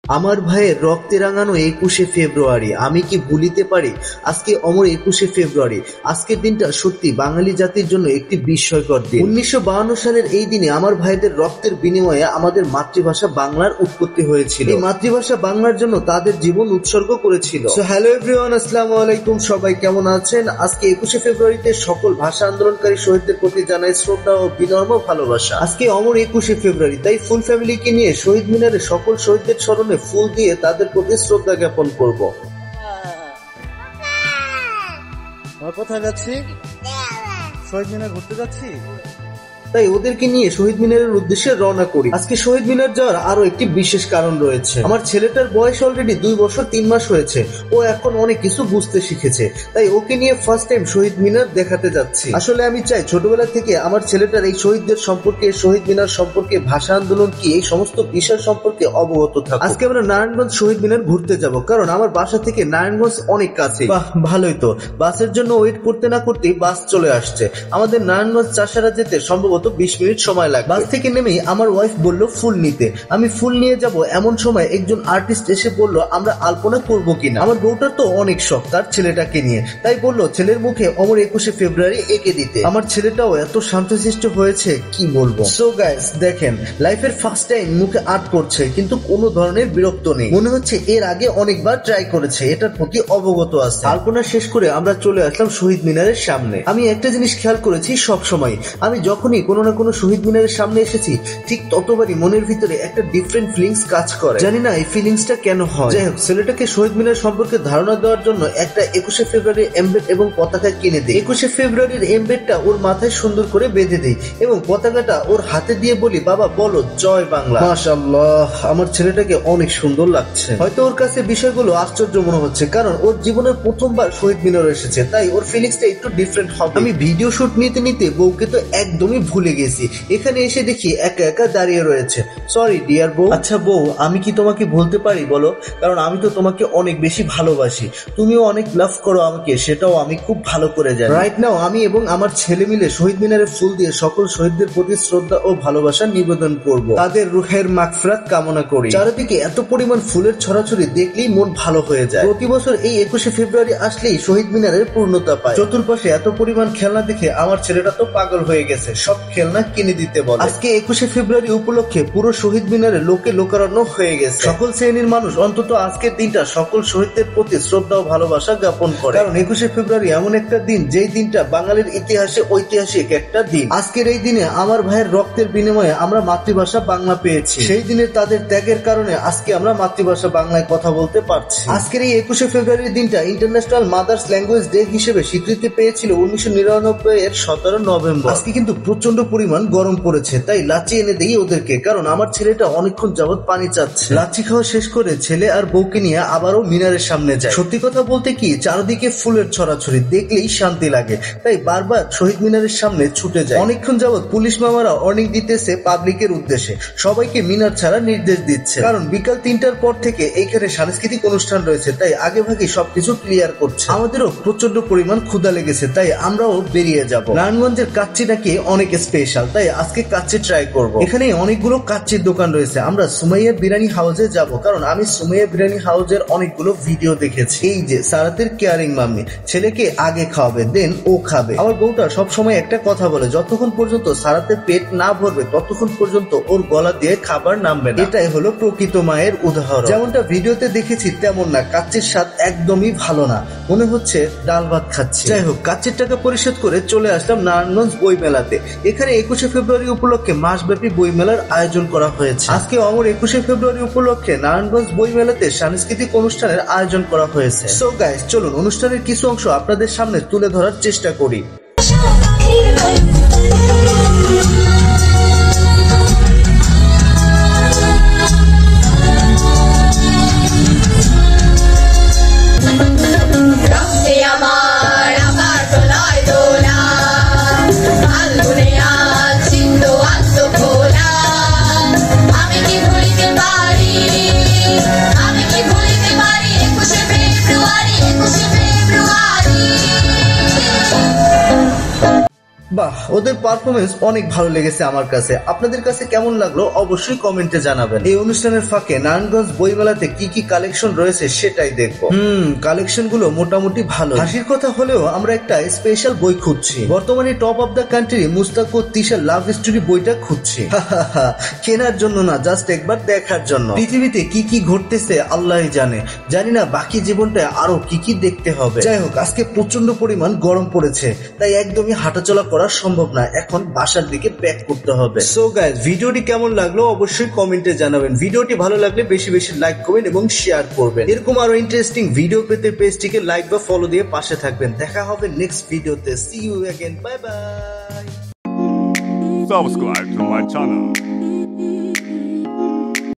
আমার ভাইয়ের রক্তে রাঙানো ২১শে ফেব্রুয়ারি আমি কি ভুলিতে পারি। আজকে অমর ২১শে ফেব্রুয়ারি। আজকের দিনটা সত্যি বাঙালি জাতির জন্য একটি বিস্ময়কর দিন। ১৯৫২ সালের এই দিনে আমার ভাইদের রক্তের বিনিময়ে আমাদের মাতৃভাষা বাংলার উৎপত্তি হয়েছিল। এই মাতৃভাষা বাংলার জন্য তাদের জীবন উৎসর্গ করেছিল। সো হ্যালো এভরিওয়ান, আসসালামু আলাইকুম। সবাই কেমন আছেন? আজকে ২১শে ফেব্রুয়ারিতে সকল ভাষা আন্দোলনকারী শহীদদের প্রতি জানাই শ্রদ্ধা ও বিনম্র ভালোবাসা। আজকে অমর ২১শে ফেব্রুয়ারি, তাই ফুল ফ্যামিলিকে নিয়ে শহীদ মিনারে সকল শহীদদের স্মরণে ফুল দিয়ে তাদের প্রতি শ্রদ্ধা জ্ঞাপন করব। কোথায় যাচ্ছি? শহীদ মিনার ঘুরতে যাচ্ছি। তাই ওদেরকে নিয়ে শহীদ মিনারের উদ্দেশ্যে রওনা করি। আজকে শহীদ মিনার যাওয়ার আরো একটি বিশেষ কারণ রয়েছে। আমার ছেলেটার বয়স অলরেডি ২ বছর ৩ মাস হয়েছে। ও এখন অনেক কিছু বুঝতে শিখেছে, তাই ওকে নিয়ে ফার্স্ট টাইম শহীদ মিনার দেখাতে যাচ্ছি। আসলে আমি চাই ছোটবেলা থেকে আমার ছেলেটার এই শহীদদের সম্পর্কে, শহীদ মিনার সম্পর্কে, ভাষা আন্দোলন কি, এই সমস্ত বিষয় সম্পর্কে অবগত থাকুক। আজকে আমরা নারায়ণগঞ্জ শহীদ মিনার ঘুরতে যাব, কারণ আমার বাসা থেকে নারায়ণগঞ্জ অনেক কাছে। বাহ, ভালোই তো। বাসের জন্য ওয়েট করতে না করতেই বাস চলে আসছে। আমাদের নারায়ণগঞ্জ চাষারা যেতে সম্ভবত ২০ মিনিট সময় লাগবে। বাস থেকে নেমেই আমার ওয়াইফ বলল ফুল নিতে। আমি ফুল নিয়ে যাব এমন সময় একজন আর্টিস্ট এসে বলল আমরা আলপনা করব কিনা। আমার বউটার তো অনেক শখ তার ছেলেটাকে নিয়ে, তাই বলল ছেলের মুখে অমর ২১শে ফেব্রুয়ারি এঁকে দিতে। আমার ছেলেটাও এত শান্তশিষ্ট হয়েছে কি বলবো। সো গাইস, দেখেন লাইফের ফার্স্ট টাইম মুখে আর্ট করছে, কিন্তু কোনো ধরনের বিরক্ত নেই। মনে হচ্ছে এর আগে অনেকবার ট্রাই করেছে, এটার প্রতি অবগত আছে। আলপনা শেষ করে আমরা চলে আসলাম শহীদ মিনারের সামনে। আমি একটা জিনিস খেয়াল করেছি, সব সময় আমি যখনই কোনো না কোনো শহীদ মিনারের সামনে এসেছি, ঠিক ততবারই মনের ভিতরে একটা ডিফারেন্ট ফিলিংস কাজ করে। জানি না এই ফিলিংসটা কেন হয়। যাই হোক, ছেলেটাকে শহীদ মিনার সম্পর্কে ধারণা দেওয়ার জন্য একটা ২১শে ফেব্রুয়ারির এমবেড এবং পতাকা কিনে দেই। ২১শে ফেব্রুয়ারির এমবেডটা ওর মাথায় সুন্দর করে বেঁধে দেই এবং পতাকাটা ওর হাতে দিয়ে বলি বাবা বলো জয় বাংলা। মাশাআল্লাহ, আমার ছেলেটাকে অনেক সুন্দর লাগছে। হয়তো ওর কাছে বিষয়গুলো আশ্চর্য মনে হচ্ছে, কারণ ওর জীবনের প্রথমবার শহীদ মিনার এসেছে, তাই ওর ফিলিংসটা একটু ডিফারেন্ট হবে। আমি ভিডিও শুট নিতে নিতে বউকে তো একদমই ভুলে গেছি। এখানে এসে দেখি একা একা দাঁড়িয়ে রয়েছে। সরি ডিয়ার বউ। আচ্ছা বউ, আমি কি তোমাকে বলতে পারি বলো? কারণ আমি তো তোমাকে অনেক বেশি ভালোবাসি, তুমিও অনেক লাভ করো আমাকে, সেটাও আমি খুব ভালো করে জানি। রাইট নাও আমি এবং আমার ছেলে মিলে শহীদ মিনারে ফুল দিয়ে সকল শহীদদের প্রতি শ্রদ্ধা ও ভালোবাসা নিবেদন করব। তাদের রুহের মাগফিরাত কামনা করি। চারিদিকে এত পরিমাণ ফুলের ছড়াছড়ি দেখলেই মন ভালো হয়ে যায়। প্রতি বছর এই ২১শে ফেব্রুয়ারি আসলেই শহীদ মিনারের পূর্ণতা পায়। চতুর্পাশে এত পরিমাণ খেলনা দেখে আমার ছেলেটা তো পাগল হয়ে গেছে, সব খেলনা কিনে দিতে বলে। আজকে ২১শে ফেব্রুয়ারি উপলক্ষে পুরো শহীদ মিনারে লোকে লোকারণ্য হয়ে গেছে। সকল শ্রেণীর মানুষ অন্তত আজকের দিনটা সকল শহীদদের প্রতি শ্রদ্ধা ও ভালোবাসা জ্ঞাপন করে। কারণ ২১শে ফেব্রুয়ারি এমন একটা দিন, যেই দিনটা বাঙালির ইতিহাসে ঐতিহাসিক একটা দিন। আজকের এই দিনে আমার ভাইয়ের রক্তের বিনিময়ে আমরা মাতৃভাষা বাংলা পেয়েছি। সেই দিনে তাদের ত্যাগের কারণে আজকে আমরা মাতৃভাষা বাংলায় কথা বলতে পারছি। আজকের এই ২১শে ফেব্রুয়ারির দিনটা ইন্টারন্যাশনাল মাদার্স ল্যাঙ্গুয়েজ ডে হিসেবে স্বীকৃতি পেয়েছিল ১৯৯৯ এর ১৭ নভেম্বর। আজকে কিন্তু প্রচন্ড পরিমাণ গরম পড়েছে, তাই লাচি এনে দেই ওদেরকে, কারণ আমার ছেলেটা অনেকক্ষণ যাবত পানি চাচ্ছে। লাচি খাওয়া শেষ করে ছেলে আর বউকে নিয়ে আবারও মিনারের সামনে যায়। সত্যি কথা বলতে কি, চারদিকে ফুলের ছড়াছড়ি দেখলেই শান্তি লাগে, তাই বারবার শহীদ মিনারের সামনে ছুটে যায়। অনেকক্ষণ যাবত পুলিশ মামারা অনেক দিতেছে পাবলিকের উদ্দেশ্যে, সবাইকে মিনার ছাড়া নির্দেশ দিচ্ছে, কারণ বিকাল ৩টার পর থেকে এইখানে সাংস্কৃতিক অনুষ্ঠান রয়েছে, তাই আগে ভাগে সবকিছু ক্লিয়ার করছে। আমাদেরও প্রচন্ড পরিমাণ ক্ষুধা লেগেছে, তাই আমরাও বেরিয়ে যাব। নারায়ণগঞ্জের কাচ্চি নাকি অনেক স্পেশাল, তাই আজকে কাচ্চি ট্রাই করব। এখানে অনেকগুলো কাচ্চির দোকান রয়েছে। আমরা সুমাইয়া বিরিয়ানি হাউসে যাব, কারণ আমি সুমাইয়া বিরিয়ানি হাউসের অনেকগুলো ভিডিও দেখেছি। এই যে সারাতের কেয়ারিং মাম্মি, ছেলেকে আগে খাওয়াবে দেন ও খাবে। আমার বউটা সবসময় একটা কথা বলে, যতক্ষণ পর্যন্ত সারাতের পেট না ভরবে ততক্ষণ পর্যন্ত ওর গলা দিয়ে খাবার নামবে না। এটাই হলো প্রকৃত মায়ের উদাহরণ। যেমনটা ভিডিওতে দেখেছি তেমন না, কাচ্চির স্বাদ একদমই ভালো না, মনে হচ্ছে ডাল ভাত খাচ্ছি। যাই হোক, কাচ্চির টাকা পরিশোধ করে চলে আসলাম নারায়ণগঞ্জ বই মেলাতে। এখানে ২১শে ফেব্রুয়ারি উপলক্ষে মাসব্যাপী বই মেলার আয়োজন করা হয়েছে। আজকে অমর ২১শে ফেব্রুয়ারি উপলক্ষে নারায়ণগঞ্জ বই মেলাতে সাংস্কৃতিক অনুষ্ঠানের আয়োজন করা হয়েছে। সো গাইস, চলুন অনুষ্ঠানের কিছু অংশ আপনাদের সামনে তুলে ধরার চেষ্টা করি। বাহ, ওদের পারফরমেন্স অনেক ভালো লেগেছে আমার কাছে। আপনাদের কাছে কেমন লাগলো অবশ্যই কমেন্টে জানাবেন। এই অনুষ্ঠানের ফাঁকে নারায়ণগঞ্জ বইমেলাতে কি কি কালেকশন রয়েছে সেটাই দেখবো। কালেকশন গুলো মোটামুটি ভালো। হাসির কথা হলেও আমরা একটা স্পেশাল বই খুঁজছি। বর্তমানে top of the country Mushtaq ও তিশার লাভ স্টোরি বইটা খুঁজছি। কেনার জন্য না, জাস্ট একবার দেখার জন্য। পৃথিবীতে কি কি ঘটতেছে আল্লাহই জানে। জানি না বাকি জীবনটা আরো কি কি দেখতে হবে। যাই হোক, আজকে প্রচন্ড পরিমাণ গরম পড়েছে, তাই একদমই হাঁটাচলা করা সম্ভব না। এখন বাসার দিকে ব্যাক করতে হবে। সো গাইস, ভিডিওটি কেমন লাগলো অবশ্যই কমেন্টে জানাবেন। ভিডিওটি ভালো লাগলে বেশি বেশি লাইক করবেন এবং শেয়ার করবেন। এরকম আরো ইন্টারেস্টিং ভিডিও পেতে পেজটিকে লাইক বা ফলো দিয়ে পাশে থাকবেন। দেখা হবে নেক্সট ভিডিওতে। See you again, bye bye. Subscribe to my channel.